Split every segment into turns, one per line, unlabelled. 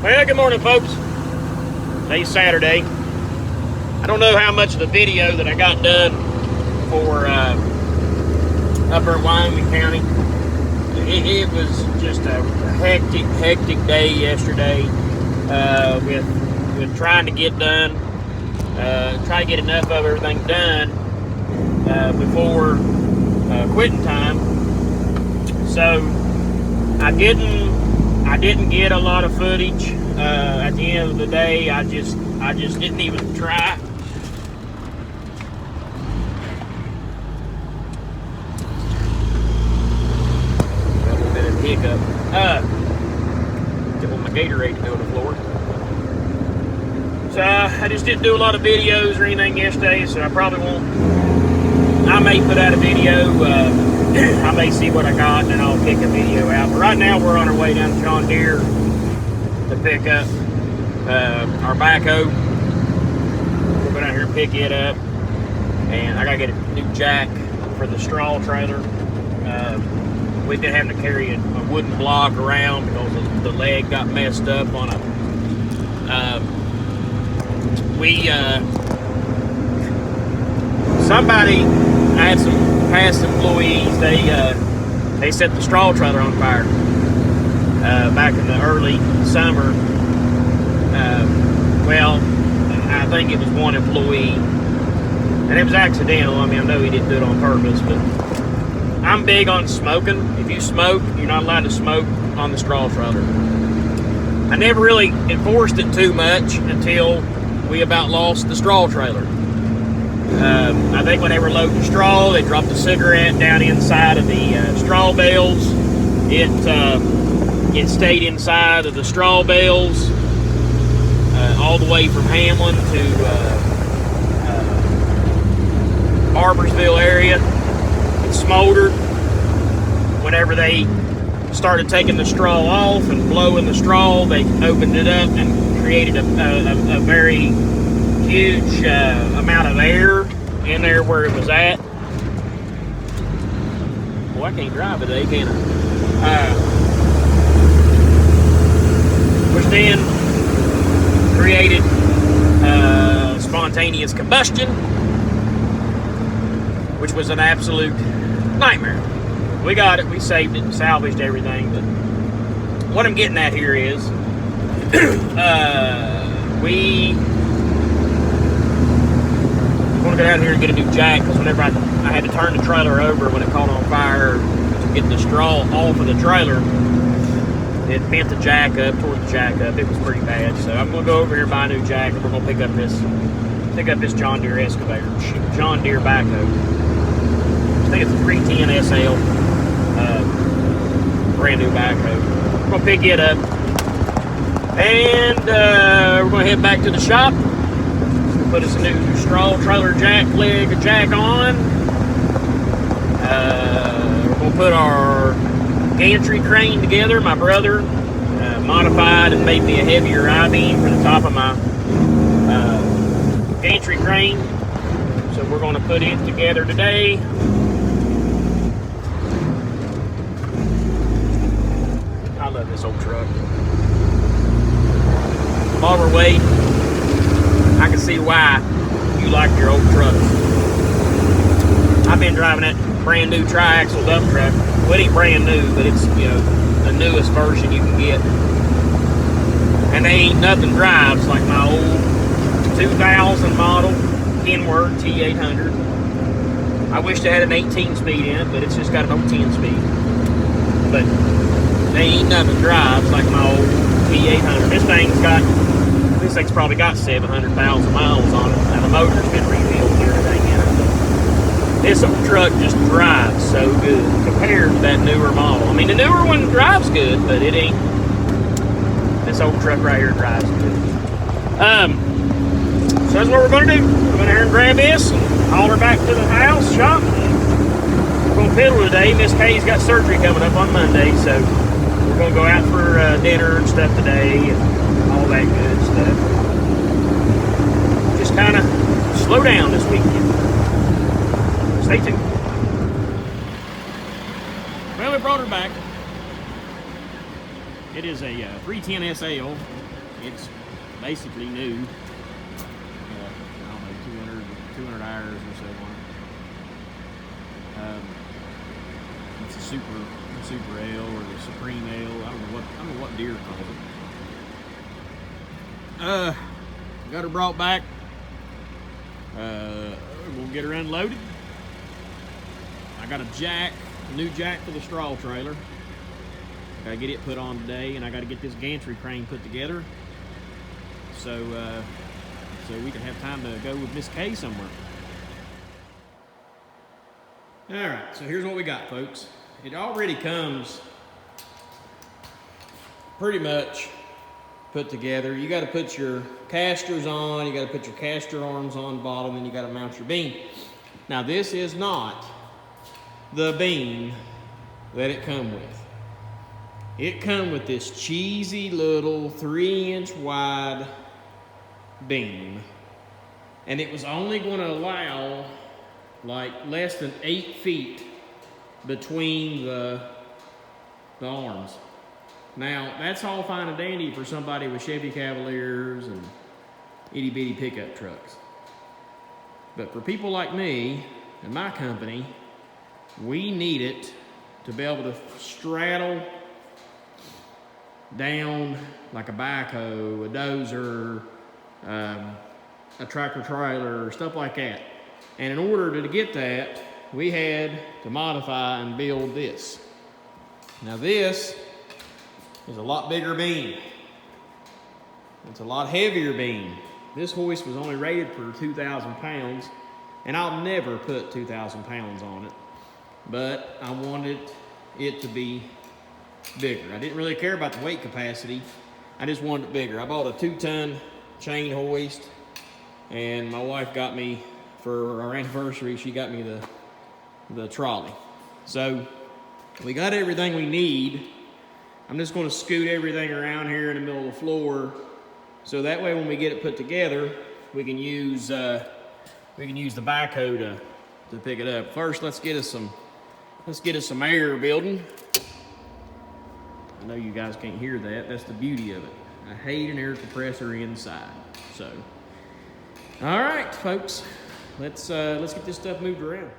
Well, good morning, folks. Today's Saturday. I don't know how much of the video that I got done for Upper Wyoming County. It was just a hectic day yesterday with trying to get done, try to get enough of everything done before quitting time. So I didn't get a lot of footage. At the end of the day, I just didn't even try. Got a little bit of hiccup. Didn't want my Gatorade to go to the floor. So I just didn't do a lot of videos or anything yesterday, so I probably won't. I may put out a video. I may see what I got, and then I'll pick a video out. But right now, we're on our way down to John Deere to pick up our backhoe. We'll go down here and pick it up, and I gotta get a new jack for the straw trailer. We've been having to carry a wooden block around because the leg got messed up on a. Somebody, I had some past employees. They set the straw trailer on fire back in the early summer. Well, I think it was one employee, and it was accidental. I mean, I know he didn't do it on purpose, but I'm big on smoking. If you smoke, you're not allowed to smoke on the straw trailer. I never really enforced it too much until we about lost the straw trailer. I think when they were loading straw, they dropped a cigarette down inside of the straw bales. It stayed inside of the straw bales all the way from Hamlin to Barbersville area. It smoldered. Whenever they started taking the straw off and blowing the straw, they opened it up and created a very huge amount of air in there where it was at. Well, I can't drive today, can I? Which then created spontaneous combustion, which was an absolute nightmare. We got it, we saved it, and salvaged everything, but what I'm getting at here is we want to go down here and get a new jack, because whenever I had to turn the trailer over when it caught on fire to get the straw off of the trailer, it bent the jack up, tore the jack up. It was pretty bad. So I'm gonna go over here and buy a new jack, and we're gonna pick up this John Deere excavator, John Deere backhoe. I think it's a 310 SL, brand new backhoe. We're gonna pick it up, and we're gonna head back to the shop. Put us a new straw trailer jack on. We're gonna put our gantry crane together. My brother modified and made me a heavier I-beam for the top of my gantry crane. So we're gonna put it together today. I love this old truck. Bobber Wade, I can see why you like your old truck. I've been driving that brand new tri-axle dump truck. Well, it ain't brand new, but it's, you know, the newest version you can get. And they ain't nothing drives like my old 2000 model Kenworth T800. I wish they had an 18 speed in it, but it's just got an old 10 speed. But they ain't nothing drives like my old T800. This thing's probably got 700,000 miles on it, and the motor's been rebuilt and everything in it. This old truck just drives so good compared to that newer model. I mean, the newer one drives good, but it ain't. This old truck right here drives good. So that's what we're going to do. We're going to here and grab this and haul her back to the house, shop. We're going to piddle today. Miss Kay's got surgery coming up on Monday, so we're going to go out for dinner and stuff today and all that good stuff. Just kind of slow down this weekend. Stay tuned. Well, we brought her back. It is a 310 SL. It's basically new. I don't know, 200 hours or so on it. It's a super L or the Supreme L. I don't know what Deere calls it. Got her brought back. We'll get her unloaded. I got a new jack for the straw trailer. I gotta get it put on today, and I gotta get this gantry crane put together so we can have time to go with Miss K somewhere. All right, so here's what we got, folks. It already comes pretty much put together. You gotta put your casters on, you gotta put your caster arms on the bottom, and you gotta mount your beam. Now this is not the beam that it come with. It come with this cheesy little 3-inch wide beam, and it was only going to allow like less than 8 feet between the arms. Now that's all fine and dandy for somebody with Chevy Cavaliers and itty bitty pickup trucks, but for people like me and my company, we need it to be able to straddle down like a backhoe, a dozer, a tractor trailer, stuff like that. And in order to get that, we had to modify and build this. Now this is a lot bigger beam. It's a lot heavier beam. This hoist was only rated for 2,000 pounds, and I'll never put 2,000 pounds on it, but I wanted it to be bigger. I didn't really care about the weight capacity. I just wanted it bigger. I bought a 2-ton chain hoist, and my wife got me, for our anniversary, she got me the trolley. So we got everything we need. I'm just going to scoot everything around here in the middle of the floor, so that way when we get it put together, we can use the backhoe to pick it up. First, let's get us some air building. I know you guys can't hear that. That's the beauty of it. I hate an air compressor inside. So, all right, folks, let's get this stuff moved around.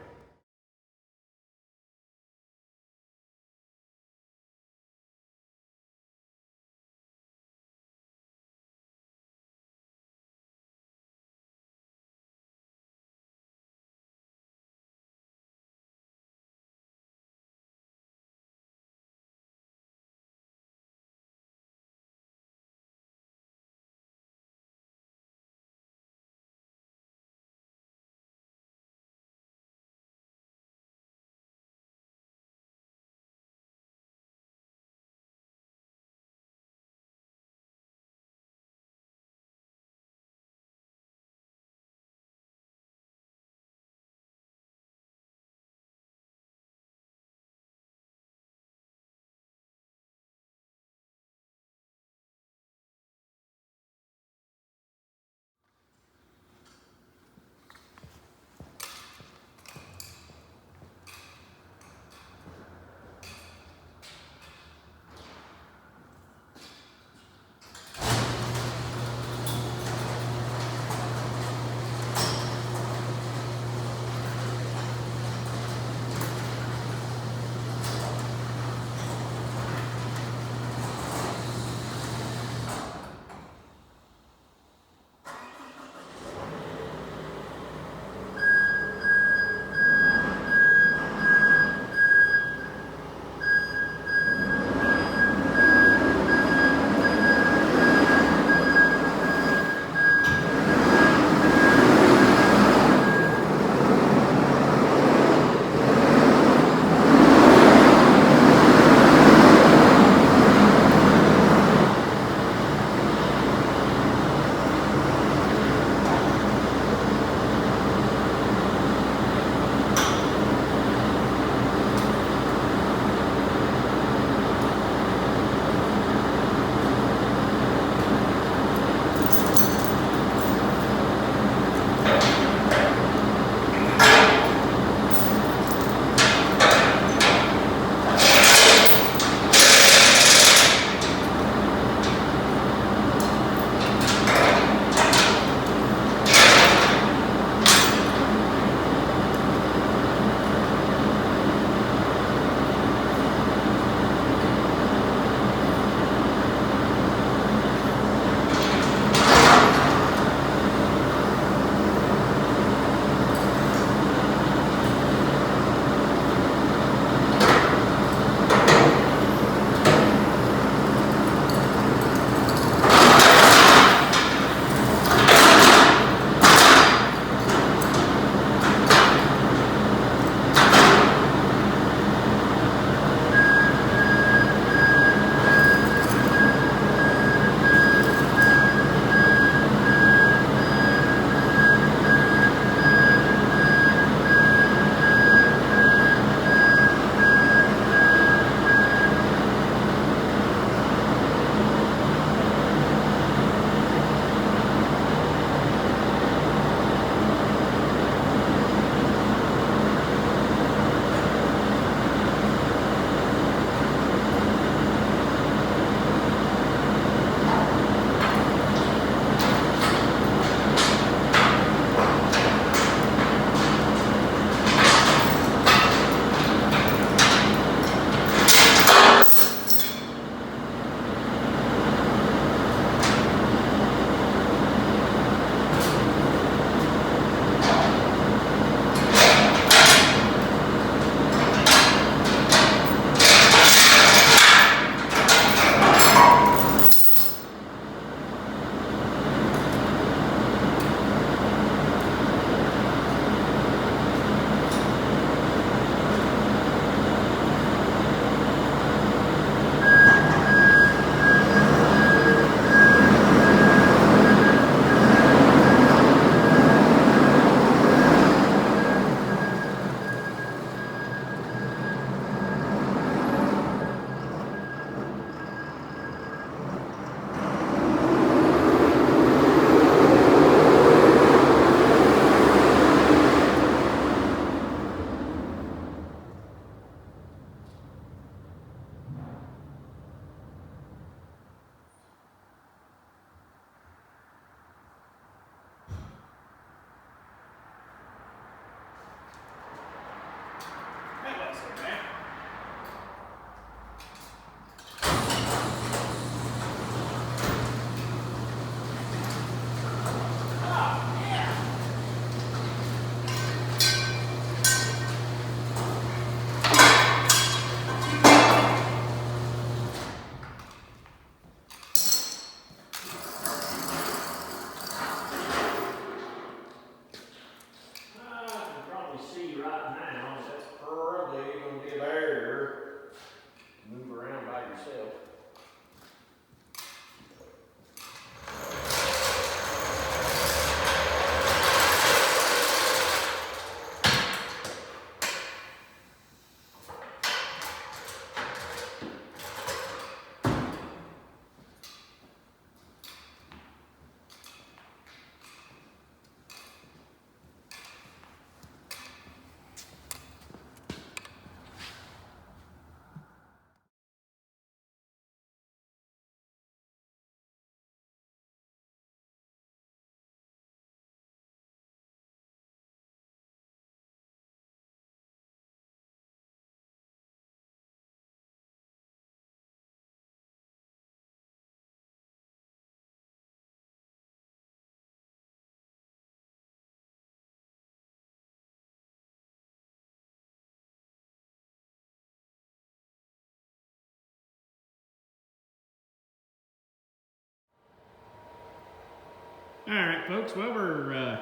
All right, folks, well, we're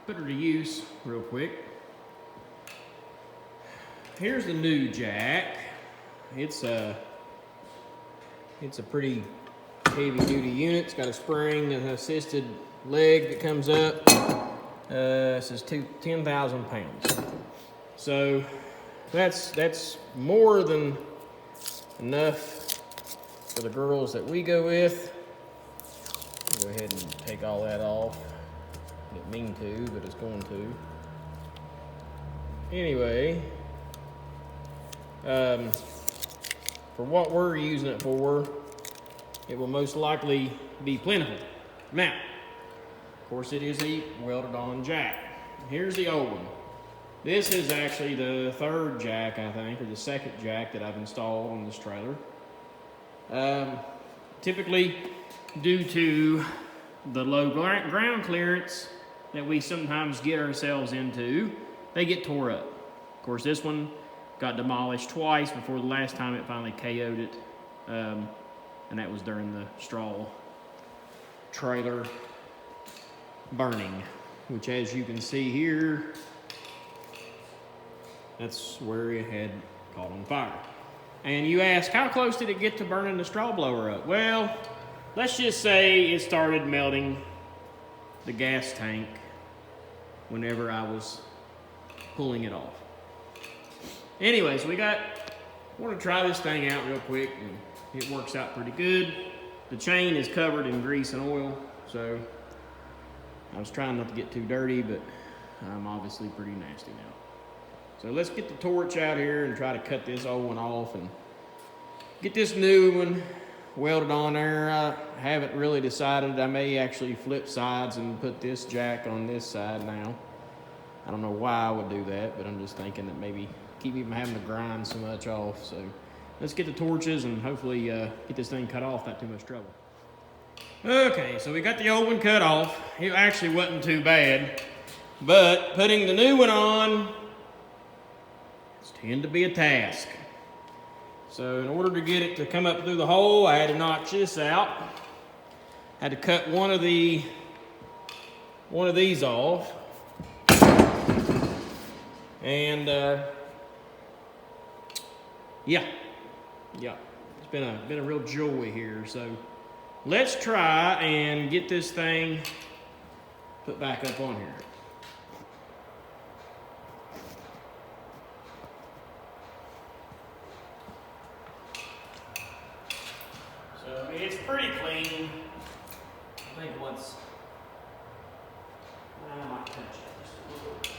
putting her to use real quick. Here's the new jack. It's a pretty heavy-duty unit. It's got a spring and an assisted leg that comes up. It says 10,000 pounds. So that's more than enough for the girls that we go with. Go ahead and take all that off. Didn't mean to, but it's going to. Anyway, for what we're using it for, it will most likely be plentiful. Now, of course, it is a welded on jack. Here's the old one. This is actually the third jack, I think, or the second jack that I've installed on this trailer. Typically, due to the low ground clearance that we sometimes get ourselves into, they get tore up. Of course, this one got demolished twice before the last time it finally KO'd it, and that was during the straw trailer burning, which, as you can see here, that's where it had caught on fire. And you ask, how close did it get to burning the straw blower up? Well, let's just say it started melting the gas tank whenever I was pulling it off. Anyways, I want to try this thing out real quick, and it works out pretty good. The chain is covered in grease and oil, so I was trying not to get too dirty, but I'm obviously pretty nasty now. So let's get the torch out here and try to cut this old one off and get this new one welded on there. I haven't really decided. I may actually flip sides and put this jack on this side now. I don't know why I would do that, but I'm just thinking that maybe keep me from having to grind so much off. So let's get the torches and hopefully get this thing cut off, not too much trouble. Okay, so we got the old one cut off. It actually wasn't too bad, but putting the new one on tend to be a task. So in order to get it to come up through the hole, I had to notch this out. Had to cut one of these off. And yeah, it's been a real joy here. So let's try and get this thing put back up on here. So, I mean, it's pretty clean. I think once I might touch it just a little bit.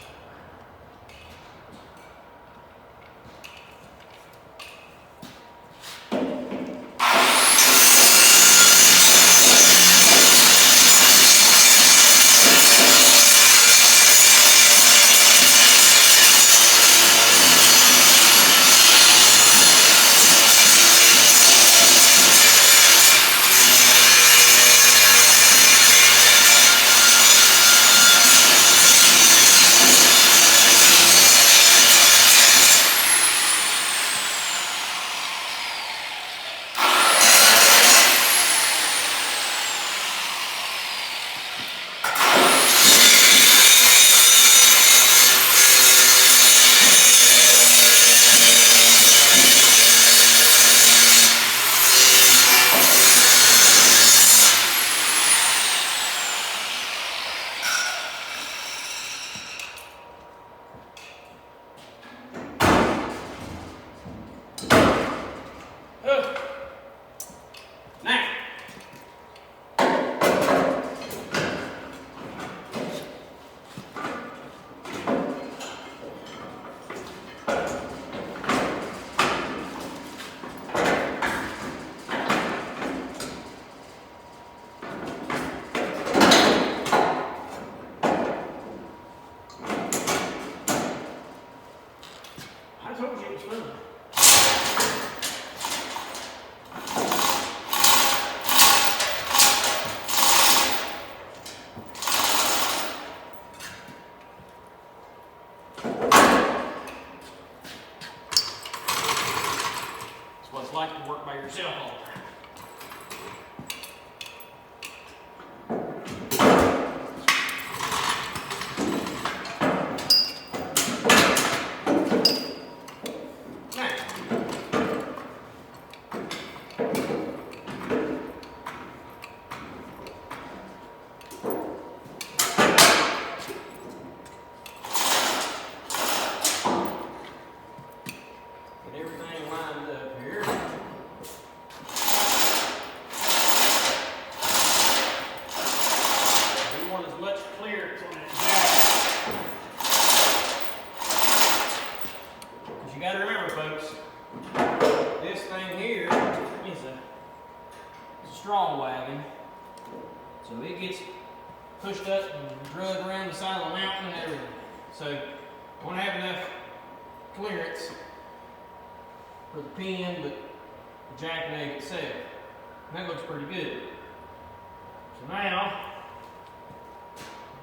straw wagon. So it gets pushed up and drugged around the side of the mountain and everything. So I want to have enough clearance for the pin, but the jackknife itself. And that looks pretty good. So now,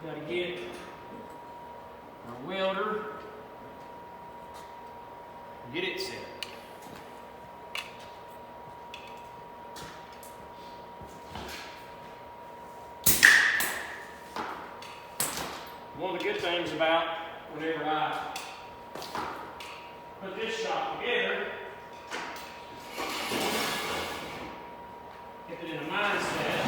we've got to get our welder, get it set. One of the good things about whenever I put this shop together, get it in a mindset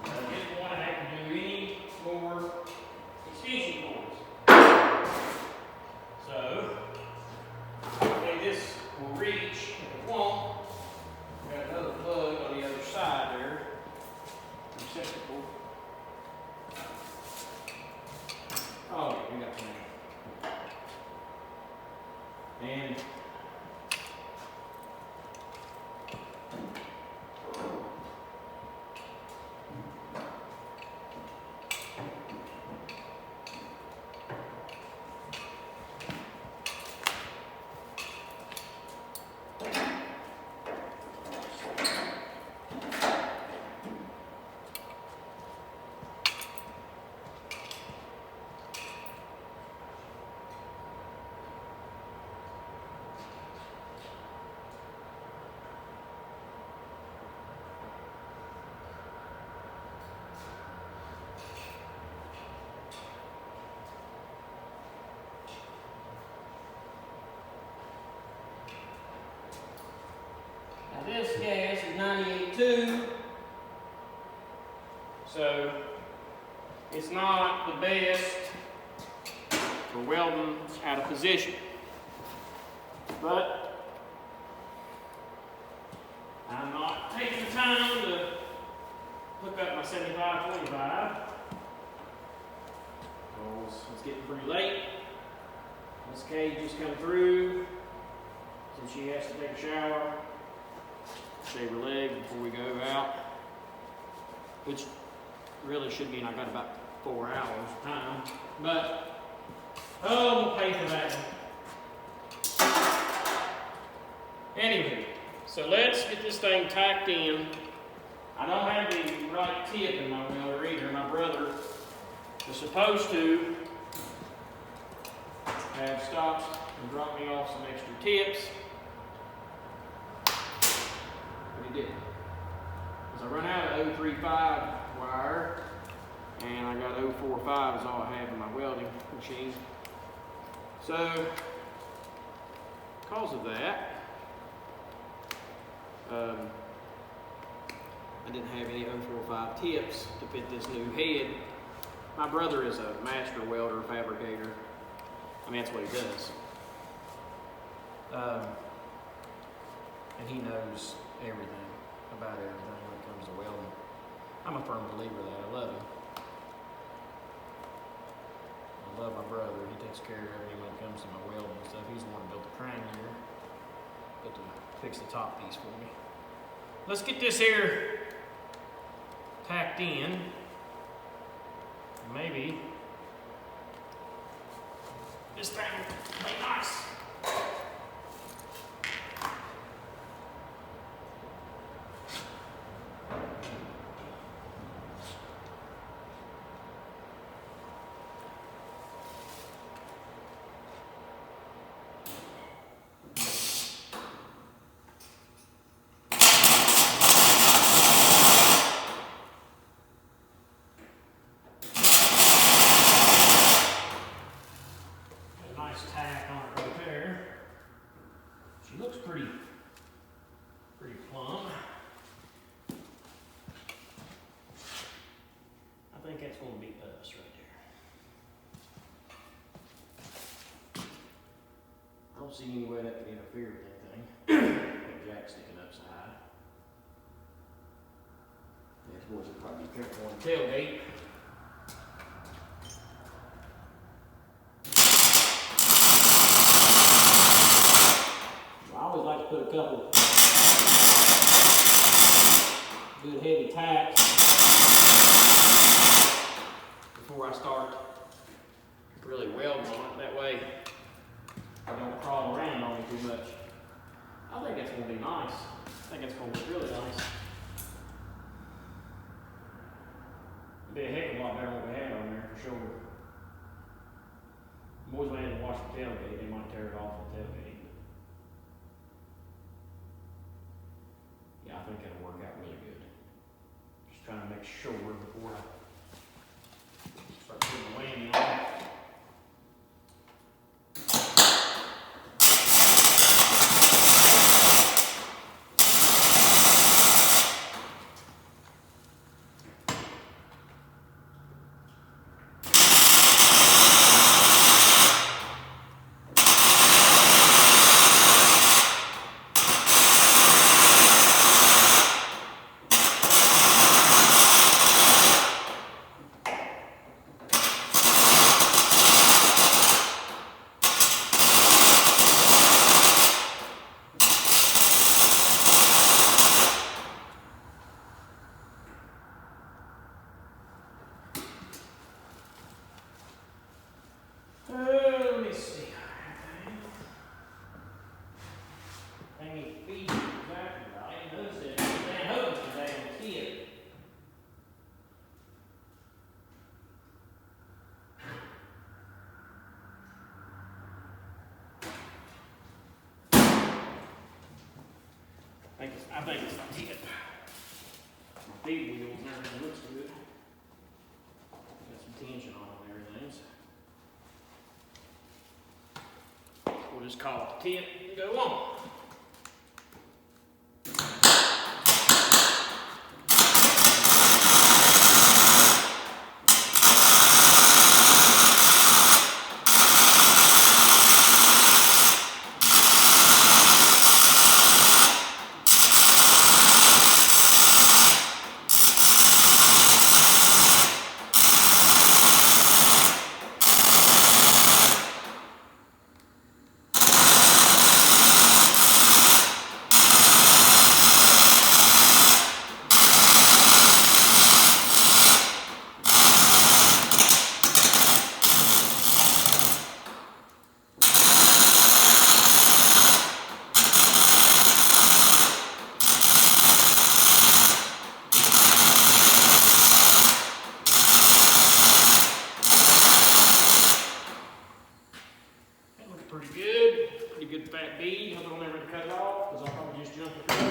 I didn't want to have to do any more extension cords. So, hopefully this will reach. If it won't, we've got another plug on the other side there. Receptacle. Oh, yeah, we got plenty. And this gas is 98.2, so it's not the best for welding out of position. But I'm not taking the time to hook up my 75-25. It's getting pretty late. Miss Kay just come through, so she has to take a shower. Shave her leg before we go out, which really should mean I got about 4 hours of time, but we'll pay for that one. Anyway, so let's get this thing tacked in. I don't have the right tip in my welder either. My brother was supposed to have stopped and dropped me off some extra tips. He did. Because I run out of 035 wire, and I got 045 is all I have in my welding machine. So, because of that, I didn't have any 045 tips to fit this new head. My brother is a master welder, fabricator. I mean, that's what he does. And he knows everything about everything when it comes to welding. I'm a firm believer of that. I love him. I love my brother. He takes care of everything when it comes to my welding and stuff. He's the one who built the crane here, but to fix the top piece for me. Let's get this here tacked in. Maybe this thing will be nice. Tack on it right there. She looks pretty plumb. I think that's going to be us right there. I don't see any way that could interfere with anything. That jack sticking up so high. These boys will probably be careful on the tailgate. to put a couple good heavy tacks before I start really welding on it. That way I don't crawl around on it too much. I think it's going to be nice. I think it's going to be really nice. It'll be a heck of a lot better than what we had on there for sure. Boys may have to wash the tailgate. They might tear it off the tailgate. Yeah, I think it'll work out really good. Just trying to make sure before I start putting the wing on. Let me see. Hanging feet exactly right. I didn't notice it. Man, hooks today on the kid. I think it's the tip. My feed wheels and everything looks good. Got some tension on them and everything. So we'll just call it the tip and go on. Pretty good fat bead. Hope I don't ever cut it off because I'll probably just jump it through.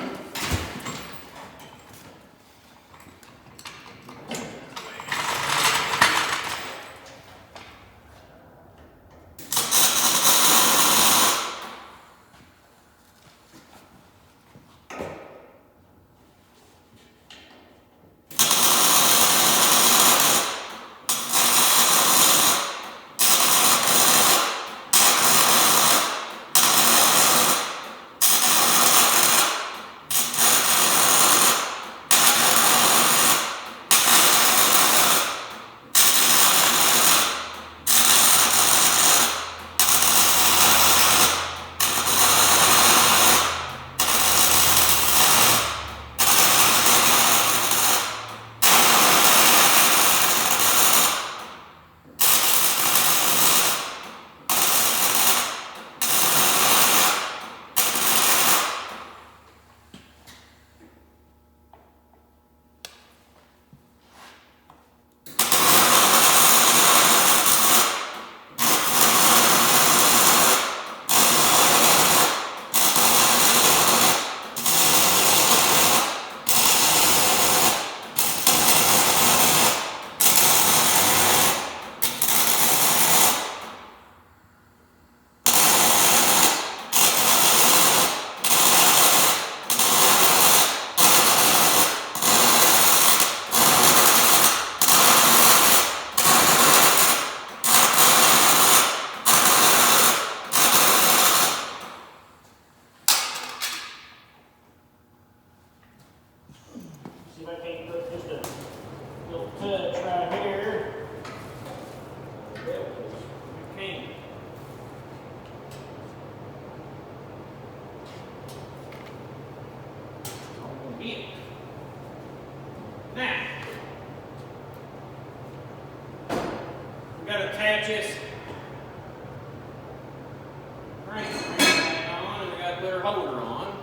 this crank back on, and we got to put our holder on.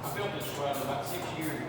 I built this wagon about 6 years ago.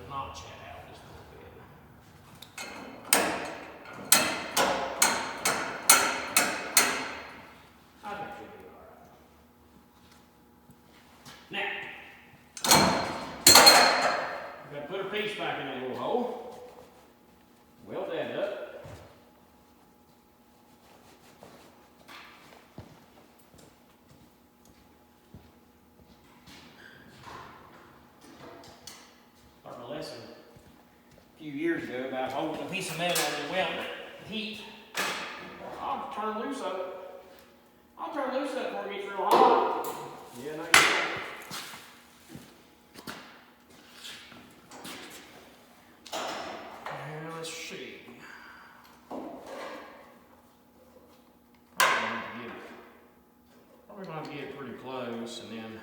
Notch it out just a little bit. I think it should be alright. Now, we've got to put a piece back in that little hole. Weld that up. A few years ago about holding a piece of metal and welding it. Heat. I'll turn loose of it. I'll turn loose of it before it gets real hot. Yeah, now you can. And let's see. Probably going to get it pretty close, and then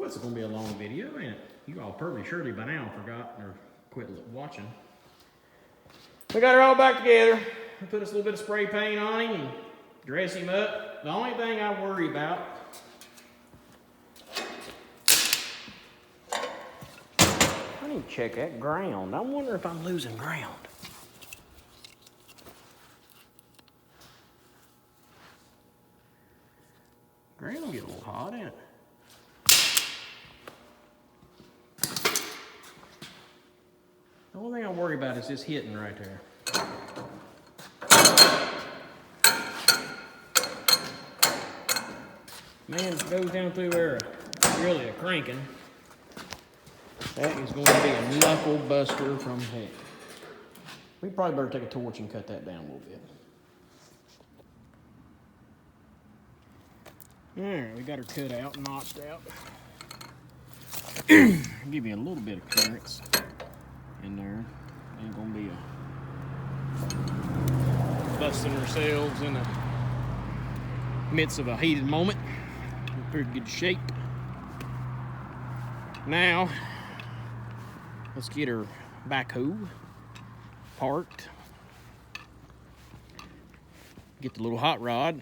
it's going to be a long video, ain't it? You all probably surely by now forgot or quit watching. We got her all back together. We put us a little bit of spray paint on him and dress him up. The only thing I worry about, I need to check that ground. I wonder if I'm losing ground. Ground will get a little hot, ain't it? The only thing I worry about is this hitting right there. Man, if it goes down through there, really a cranking. That is going to be a knuckle buster from heck. We probably better take a torch and cut that down a little bit. Alright, we got her cut out and notched out. Give me a little bit of clearance in there. Ain't gonna be a busting ourselves in the midst of a heated moment. In pretty good shape. Now, let's get her backhoe parked. Get the little hot rod.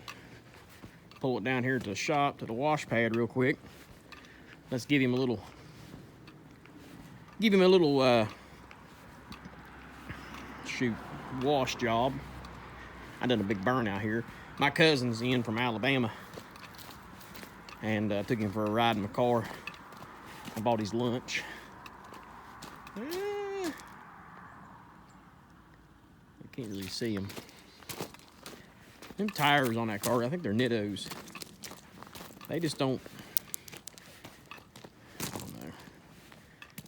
Pull it down here to the shop, to the wash pad real quick. Let's give him a little wash job. I done a big burn out here. My cousin's in from Alabama, and I took him for a ride in my car. I bought his lunch. I can't really see him. Them tires on that car, I think they're Nittos. They just don't, I don't know.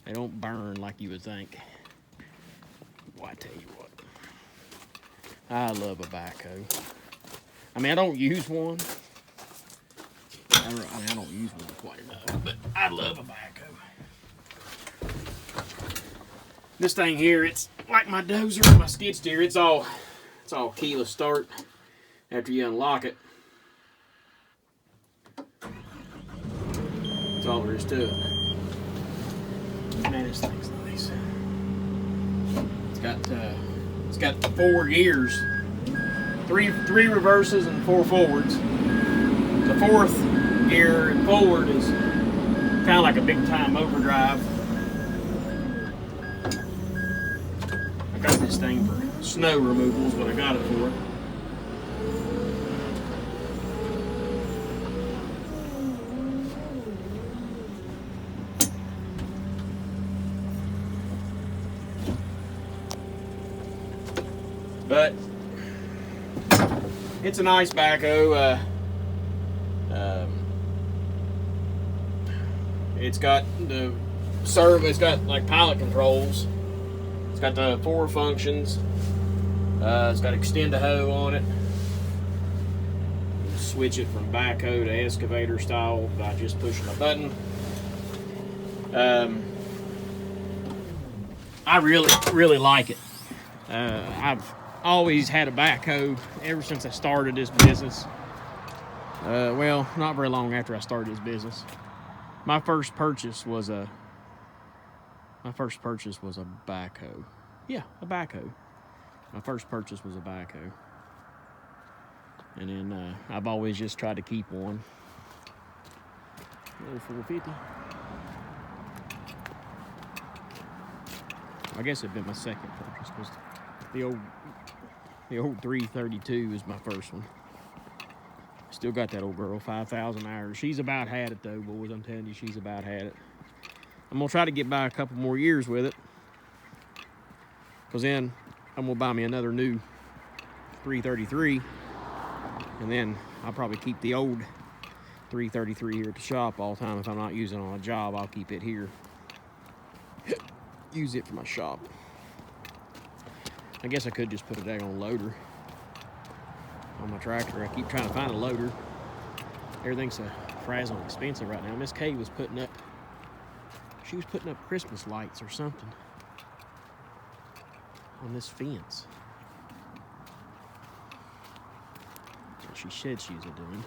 They don't burn like you would think. Well, I tell you what, I love a backhoe. I mean, I don't use one. I don't use one quite enough, but I love a backhoe. This thing here, it's like my dozer, my skid steer. It's all keyless start. After you unlock it, that's all there is to it. Man, this thing's nice. It's got 4 gears, three reverses and 4 forwards. The 4th gear and forward is kind of like a big time overdrive. I got this thing for snow removal is what I got it for. But it's a nice backhoe. It's got it's got like pilot controls. It's got the 4 functions. It's got extend a hoe on it. You switch it from backhoe to excavator style by just pushing a button. I really like it. I've always had a backhoe ever since I started this business. Well, not very long after I started this business. My first purchase was a backhoe. Yeah, a backhoe. My first purchase was a backhoe. And then I've always just tried to keep one. Little 450. I guess it'd been my second purchase because the old 332 is my first one. Still got that old girl, 5,000 hours. She's about had it though, boys. I'm telling you, she's about had it. I'm gonna try to get by a couple more years with it, because then I'm gonna buy me another new 333, and then I'll probably keep the old 333 here at the shop all the time. If I'm not using it on a job, I'll keep it here. Use it for my shop. I guess I could just put a daggone loader on my tractor. I keep trying to find a loader. Everything's so frazzling expensive right now. Miss Kay was putting up, Christmas lights or something on this fence. That she said she was doing.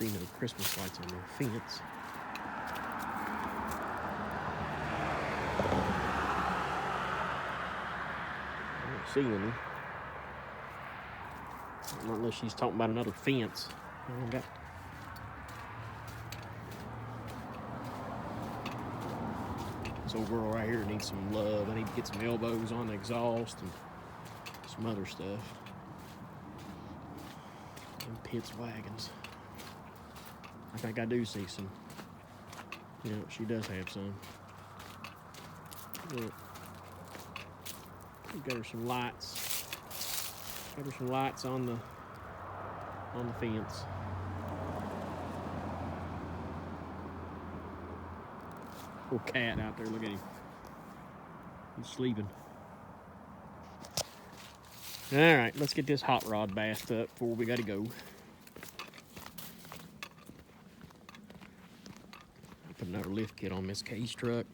see no Christmas lights on their fence. I don't see any. Not unless she's talking about another fence. This old girl right here needs some love. I need to get some elbows on the exhaust and some other stuff. And Pitt's wagons. I think I do see some. Yeah, she does have some. Yeah. Got her some lights. Got her some lights on the fence. Little cat out there, look at him. He's sleeping. All right, let's get this hot rod bathed up before we gotta go. I put another lift kit on Miss Kay's truck.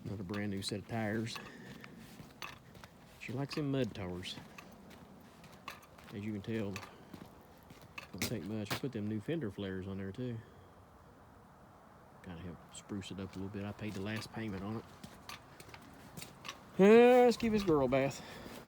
Another brand new set of tires. She likes them mud towers. As you can tell, don't take much. I put them new fender flares on there too. Kind of help spruce it up a little bit. I paid the last payment on it. Let's give this girl a bath.